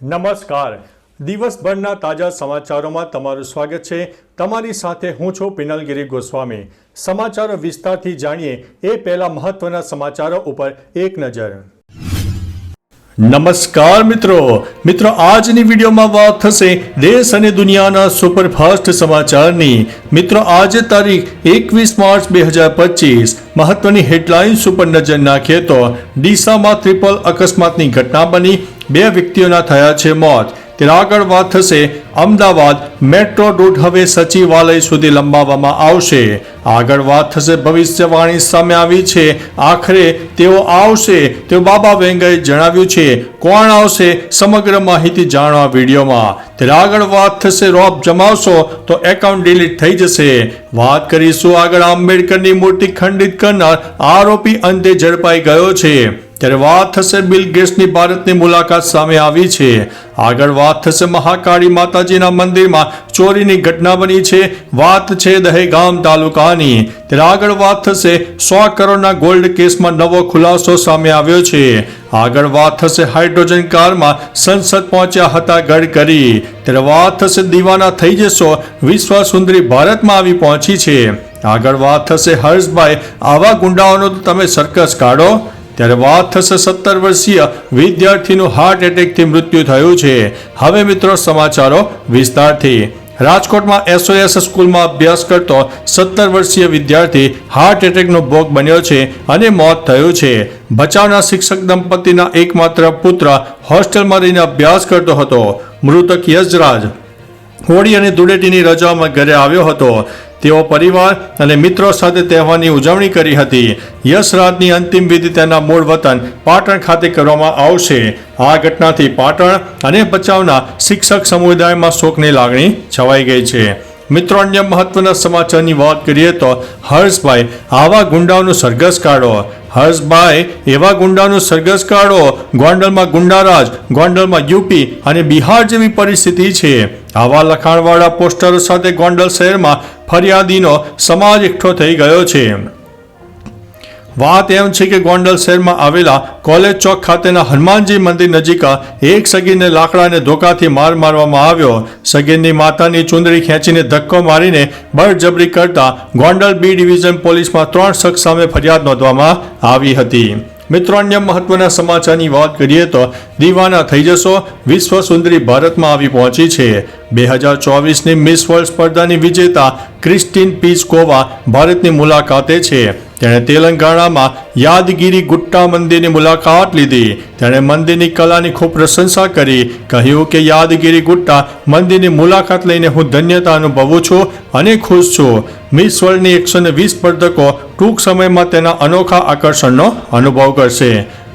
નમસ્કાર. દિવસભરના તાજા સમાચારોમાં તમારું સ્વાગત છે. તમારી સાથે હું છું પિનલગીરી ગોસ્વામી. સમાચારો વિસ્તારથી જાણીએ એ પહેલા મહત્વના સમાચારો ઉપર એક નજર. નમસ્કાર મિત્રો આજની વિડીયોમાં વાત થશે દેશ અને દુનિયાના સુપરફાસ્ટ સમાચારની. મિત્રો આજે તારીખ 21 માર્ચ 2025 મહત્વની હેડલાઇન્સ ઉપર નજર નાખીએ તો ડીસામાં ટ્રિપલ અકસ્માતની ઘટના બની, 2 વ્યક્તિઓના થયા છે મોત. ત્યારે આગળ વાત થશે અમદાવાદ મેટ્રો રૂટ હવે સચિવાલય સુધી લંબાવવામાં આવશે. આગળ વાત થશે ભવિષ્યવાણી સામે આવી છે, આખરે તેઓ આવશે તેવું બાબા વેંગાએ જણાવ્યું છે. કોણ આવશે સમગ્ર માહિતી જાણવા વિડીયોમાં. ત્યારે આગળ વાત થશે રોપ જમાવશો તો એકાઉન્ટ ડિલીટ થઈ જશે. વાત કરીશું આગળ આંબેડકરની મૂર્તિ ખંડિત કરનાર આરોપી અંતે ઝડપાઈ ગયો છે. ત્યારે વાત થશે બિલ ગેટ્સની ભારતની મુલાકાત સામે આવી છે. આગળ વાત થશે મહાકાળી માતાજીના મંદિરમાં ચોરીની ઘટના બની છે. વાત છે દહેગામ તાલુકાની. ત્યારે આગળ વાત થશે 100 કરોડના ગોલ્ડ કેસમાં નવો ખુલાસો સામે આવ્યો છે. આગળ વાત થશે હાઇડ્રોજન કારમાં સંસદ પહોંચ્યા હતા ગડકરી. ત્યારે વાત થશે દીવાના થઈ જશો, વિશ્વ સુંદરી ભારતમાં આવી પહોંચી છે. આગળ વાત થશે હર્ષભાઈ આવા ગુંડાઓનો તો તમે સર્કસ કાઢો. ત્યારે વાત થશે 17 વર્ષીય વિદ્યાર્થીનું હાર્ટ એટેકથી મૃત્યુ થયું છે. હવે મિત્રો સમાચારો વિસ્તારથી. રાજકોટમાં SOS સ્કૂલમાં અભ્યાસ કરતો 17 વર્ષીય વિદ્યાર્થી હાર્ટ એટેકનો ભોગ બન્યો છે અને મોત થયું છે. ભચાઉના શિક્ષક દંપતીના એકમાત્ર પુત્ર હોસ્ટેલમાં રહીને અભ્યાસ કરતો હતો. મૃતક યશરાજ હોળી અને ધૂળેટીની રજાઓમાં ઘરે આવ્યો હતો. તેઓ પરિવાર અને મિત્રો સાથે તહેવારની ઉજવણી કરી હતી. યશરાજની અંતિમ વિધિ તેના મૂળ વતન પાટણ ખાતે કરવામાં આવશે. આ ઘટનાથી પાટણ અને ભચાઉના શિક્ષક સમુદાયમાં શોકની લાગણી છવાઈ ગઈ છે. મિત્રો અન્ય મહત્વના સમાચારની વાત કરીએ તો હર્ષભાઈ આવા ગુંડાઓનું સરઘસ કાઢો. હર્ષભાઈ એવા ગુંડાનું સરઘસ કાઢો. ગોંડલમાં ગુંડારાજ, ગોંડલમાં યુપી અને બિહાર જેવી પરિસ્થિતિ છે. આવા લખાણવાળા પોસ્ટરો સાથે ગોંડલ શહેરમાં ફરિયાદીનો સમાજ એકઠો થઈ ગયો છે. વાત એમ છે કે ગોંડલ શહેરમાં આવેલા કોલેજ ચોક ખાતેના હનુમાનજી મંદિર નજીક એક સગીરને લાકડા અને ધોકાથી માર મારવામાં આવ્યો. સગીરની માતાની ચુંદડી ખેંચીને ધક્કો મારીને બળજબરી કરતા ગોંડલ બી ડિવિઝન પોલીસમાં 3 શખ્સ સામે ફરિયાદ નોંધવામાં આવી હતી. મિત્રો અન્ય મહત્વના સમાચારની વાત કરીએ તો દીવાના થઈ જશો, વિશ્વ સુંદરી ભારતમાં આવી પહોંચી છે. 2024ની મિસ વર્લ્ડ સ્પર્ધાની વિજેતા ક્રિસ્ટીન પીચકોવા ભારતની મુલાકાતે છે. તેણે તેલંગાણામાં યાદગીરી ગુટ્ટા મંદિરની મુલાકાત લીધી. તેણે મંદિરની કલાની ખૂબ પ્રશંસા કરી. કહ્યું કે યાદગીરી ગુટ્ટા મંદિરની મુલાકાત લઈને હું ધન્યતા અનુભવું છું અને ખુશ છું. મિસ વર્લ્ડની 120 સ્પર્ધકો ટૂંક સમયમાં તેના અનોખા આકર્ષણનો અનુભવ કરશે.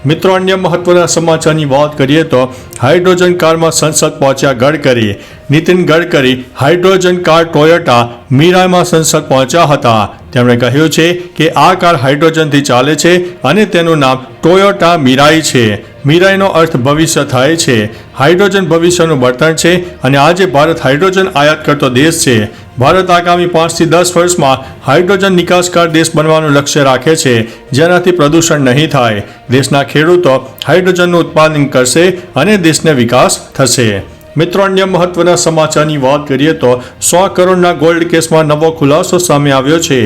મિત્રો અન્ય મહત્વના સમાચારની વાત કરીએ તો હાઇડ્રોજન કારમાં સંસદ પહોંચ્યા Gadkari. Nitin Gadkari hydrogen car Toyota મિરાઈમાં સંસદ પહોંચ્યા હતા. તેમણે કહ્યું છે કે આ કાર હાઇડ્રોજનથી ચાલે છે અને તેનું નામ ટોયોટા મિરાઈ છે. મિરાઈનો અર્થ ભવિષ્ય થાય છે. હાઇડ્રોજન ભવિષ્યનું બળતણ છે અને આજે ભારત હાઇડ્રોજન આયાત કરતો દેશ છે. ભારત આગામી 5 થી 10 વર્ષમાં હાઇડ્રોજન નિકાસકાર દેશ બનવાનું લક્ષ્ય રાખે છે, જેનાથી પ્રદૂષણ નહીં થાય. દેશના ખેડૂતો હાઇડ્રોજનનું ઉત્પાદન કરશે અને દેશને વિકાસ થશે. મિત્રો અન્ય મહત્વના સમાચારની વાત કરીએ તો 100 કરોડના ગોલ્ડ કેસમાં નવો ખુલાસો સામે આવ્યો છે.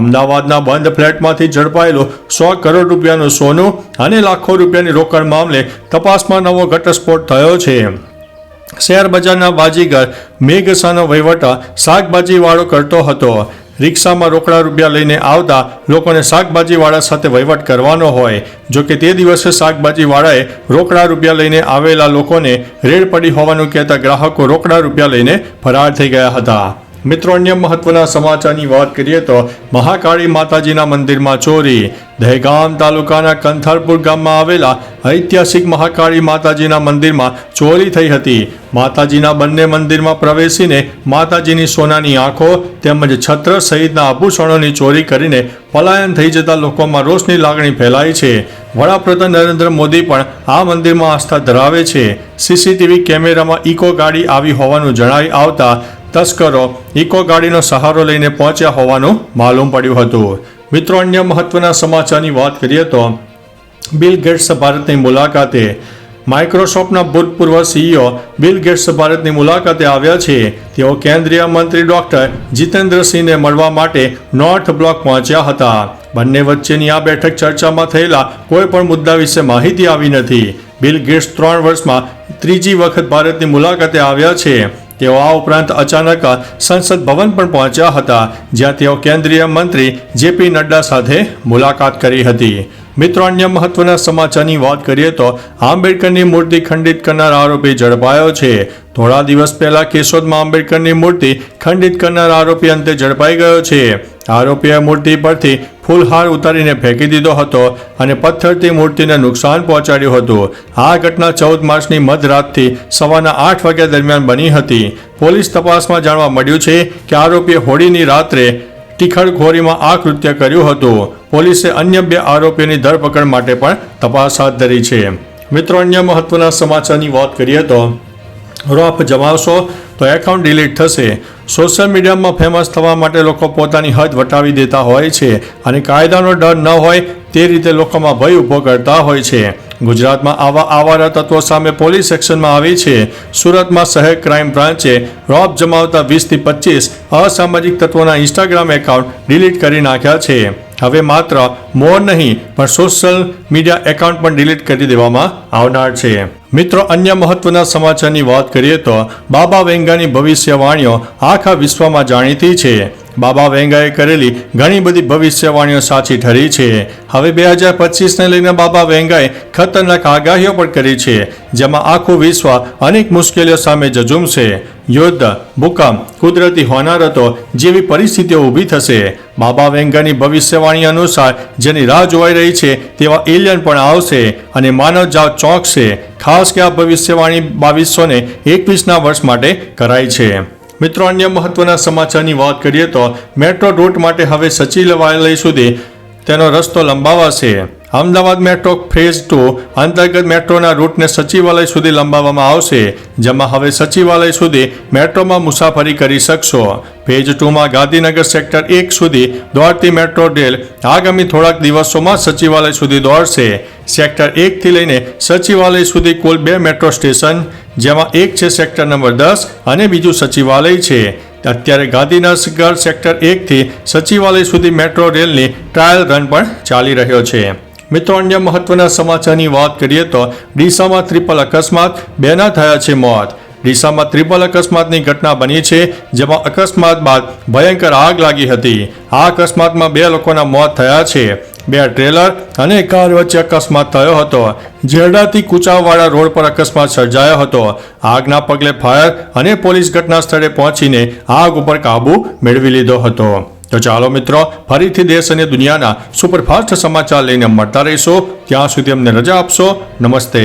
અમદાવાદના બંધ ફ્લેટમાંથી ઝડપાયેલું 100 કરોડ રૂપિયાનું સોનું અને લાખો રૂપિયાની રોકડ મામલે તપાસમાં નવો ઘટસ્ફોટ થયો છે. શેર બજારના બાજીગર મેઘસાનો વહીવટ શાકભાજીવાળો કરતો હતો. રિક્ષામાં રોકડા રૂપિયા લઈને આવતા લોકોને શાકભાજીવાળા સાથે વહીવટ કરવાનો હોય. જોકે તે દિવસે શાકભાજીવાળાએ રોકડા રૂપિયા લઈને આવેલા લોકોને રેડ પડી હોવાનું કહેતા ગ્રાહકો રોકડા રૂપિયા લઈને ફરાર થઈ ગયા હતા. મિત્રો અન્ય મહત્વના સમાચારની વાત કરીએ તો મહાકાળી માતાજીના મંદિરમાં ચોરી. દહેગામ તાલુકાના કંથારપુર ગામમાં આવેલા ઐતિહાસિક મહાકાળી માતાજીના મંદિરમાં ચોરી થઈ હતી. માતાજીના બંને મંદિરમાં પ્રવેશીને માતાજીની સોનાની આંખો તેમજ છત્ર સહિતના આભૂષણોની ચોરી કરીને પલાયન થઈ જતા લોકોમાં રોષની લાગણી ફેલાઈ છે. વડાપ્રધાન નરેન્દ્ર મોદી પણ આ મંદિરમાં આસ્થા ધરાવે છે. CCTV કેમેરામાં ઇકો ગાડી આવી હોવાનું જણાવી આવતા તસ્કરો ઇકો ગાડીનો સહારો લઈને પહોંચ્યા હોવાનું માલુમ પડ્યું હતું. મિત્રો અન્ય મહત્વના સમાચારની વાત કરીએ તો બિલ ગેટ્સ ભારતની મુલાકાતે. માઇક્રોસોફ્ટના ભૂતપૂર્વ સીઈઓ બિલ ગેટ્સ ભારતની મુલાકાતે આવ્યા છે. તેઓ કેન્દ્રીય મંત્રી ડોક્ટર જીતેન્દ્ર સિંહને મળવા માટે નોર્થ બ્લોક પહોંચ્યા હતા. બંને વચ્ચેની આ બેઠક ચર્ચામાં થયેલા કોઈ પણ મુદ્દા વિશે માહિતી આવી નથી. બિલ ગેટ્સ 3 વર્ષમાં ત્રીજી વખત ભારતની મુલાકાતે આવ્યા છે. તેઓ આ ઉપરાંત અચાનક સંસદ ભવન પણ પહોંચ્યા હતા, જ્યાં તેઓ કેન્દ્રીય મંત્રી જેપી નડ્ડા સાથે મુલાકાત કરી હતી. મિત્રો, અન્ય મહત્વના સમાચારની વાત કરીએ તો આંબેડકરની મૂર્તિ ખંડિત કરનાર આરોપી ઝડપાયો છે. થોડા દિવસ પહેલા કેશોદમાં આંબેડકરની મૂર્તિ ખંડિત કરનાર આરોપી અંતે ઝડપાઈ ગયો છે. આરોપીએ મૂર્તિ પરથી ફૂલહાર ઉતારીને ફેંકી દીધો હતો અને પથ્થરથી મૂર્તિને નુકસાન પહોંચાડ્યું હતું. આ ઘટના 14 માર્ચની મધરાતથી સવારના 8 વાગ્યા દરમિયાન બની હતી. પોલીસ તપાસમાં જાણવા મળ્યું છે કે આરોપીએ હોળીની રાત્રે ટીખળખોરીમાં આ કૃત્ય કર્યું હતું. પોલીસે અન્ય 2 આરોપીઓની ધરપકડ માટે પણ તપાસ હાથ ધરી છે. મિત્રો, અન્ય મહત્વના સમાચારની વાત કરીએ તો રોપ જમાવશો તો એકાઉન્ટ ડિલીટ થશે. સોશિયલ મીડિયામાં ફેમસ થવા માટે લોકો પોતાની હદ વટાવી દેતા હોય છે અને કાયદાનો ડર ન હોય તે રીતે લોકોમાં ભય ઊભો કરતા હોય છે. ગુજરાતમાં આવા આવારા તત્વો સામે પોલીસ એક્શનમાં આવી છે. સુરતમાં શહેર ક્રાઇમ બ્રાન્ચે રોપ જમાવતા 20 થી 25 અસામાજિક તત્વોના ઇન્સ્ટાગ્રામ એકાઉન્ટ ડિલીટ કરી નાખ્યા છે. હવે માત્ર મોર નહીં પણ સોશિયલ મીડિયા એકાઉન્ટ પણ ડિલીટ કરી દેવામાં આવનાર છે. મિત્રો, અન્ય મહત્વના સમાચારની વાત કરીએ તો બાબા વેંગાની ભવિષ્યવાણીઓ આખા વિશ્વમાં જાણીતી છે. બાબા વેંગાએ કરેલી ઘણી બધી ભવિષ્યવાણીઓ સાચી ઠરી છે. હવે 2025ને લઈને બાબા વેંગાએ ખતરનાક આગાહીઓ પણ કરી છે, જેમાં આખું વિશ્વ અનેક મુશ્કેલીઓ સામે ઝઝૂમશે. યુદ્ધ, ભૂકંપ, કુદરતી હોનારતો જેવી પરિસ્થિતિઓ ઊભી થશે. બાબા વેંગાની ભવિષ્યવાણી અનુસાર જેની રાહ જોવાઈ રહી છે તેવા એલિયન પણ આવશે અને માનવજાત ચોંકશે. ખાસ કે આ ભવિષ્યવાણી 2221ના વર્ષ માટે કરાઈ છે. મિત્રો, અન્ય મહત્વના સમાચારની વાત કરીએ તો મેટ્રો રૂટ માટે હવે સચિવાલય સુધી તેનો રસ્તો લંબાવાશે. અમદાવાદ મેટ્રો ફેઝ 2 અંતર્ગત મેટ્રોના રૂટને સચિવાલય સુધી લંબાવવામાં આવશે, જેમાં હવે સચિવાલય સુધી મેટ્રોમાં મુસાફરી કરી શકશો. ફેઝ 2માં ગાંધીનગર સેક્ટર 1 સુધી દોડતી મેટ્રો રેલ આગામી થોડાક દિવસોમાં સચિવાલય સુધી દોડશે. સેક્ટર 1 થી લઈને સચિવાલય સુધી કુલ 2 મેટ્રો સ્ટેશન, જેમાં એક છે સેક્ટર નંબર 10 અને બીજું સચિવાલય છે. અત્યારે ગાંધીનગર સેક્ટર 1 થી સચિવાલય સુધી મેટ્રો રેલની ટ્રાયલ રન પણ ચાલી રહ્યો છે. મિત્રો, અન્ય મહત્વના સમાચારની વાત કરીએ તો ડીસામાં ટ્રિપલ અકસ્માત, 2ના થયા છે મોત. ડીસામાં ટ્રિપલ અકસ્માતની ઘટના બની છે, જેમાં અકસ્માત બાદ ભયંકર આગ લાગી હતી. આ અકસ્માતમાં 2 લોકોના મોત થયા છે. 2 ટ્રેલર અને કાર વચ્ચે અકસ્માત થયો હતો. જેરડાથી કુચાવાડા રોડ પર અકસ્માત સર્જાયો હતો. આગના પગલે ફાયર અને પોલીસ ઘટના સ્થળે પહોંચીને આગ ઉપર કાબુ મેળવી લીધો હતો. તો ચાલો મિત્રો, ફરીથી દેશ અને દુનિયાના સુપરફાસ્ટ સમાચાર લઈને મળતા રહીશો. ત્યાં સુધી અમને રજા આપશો. નમસ્તે.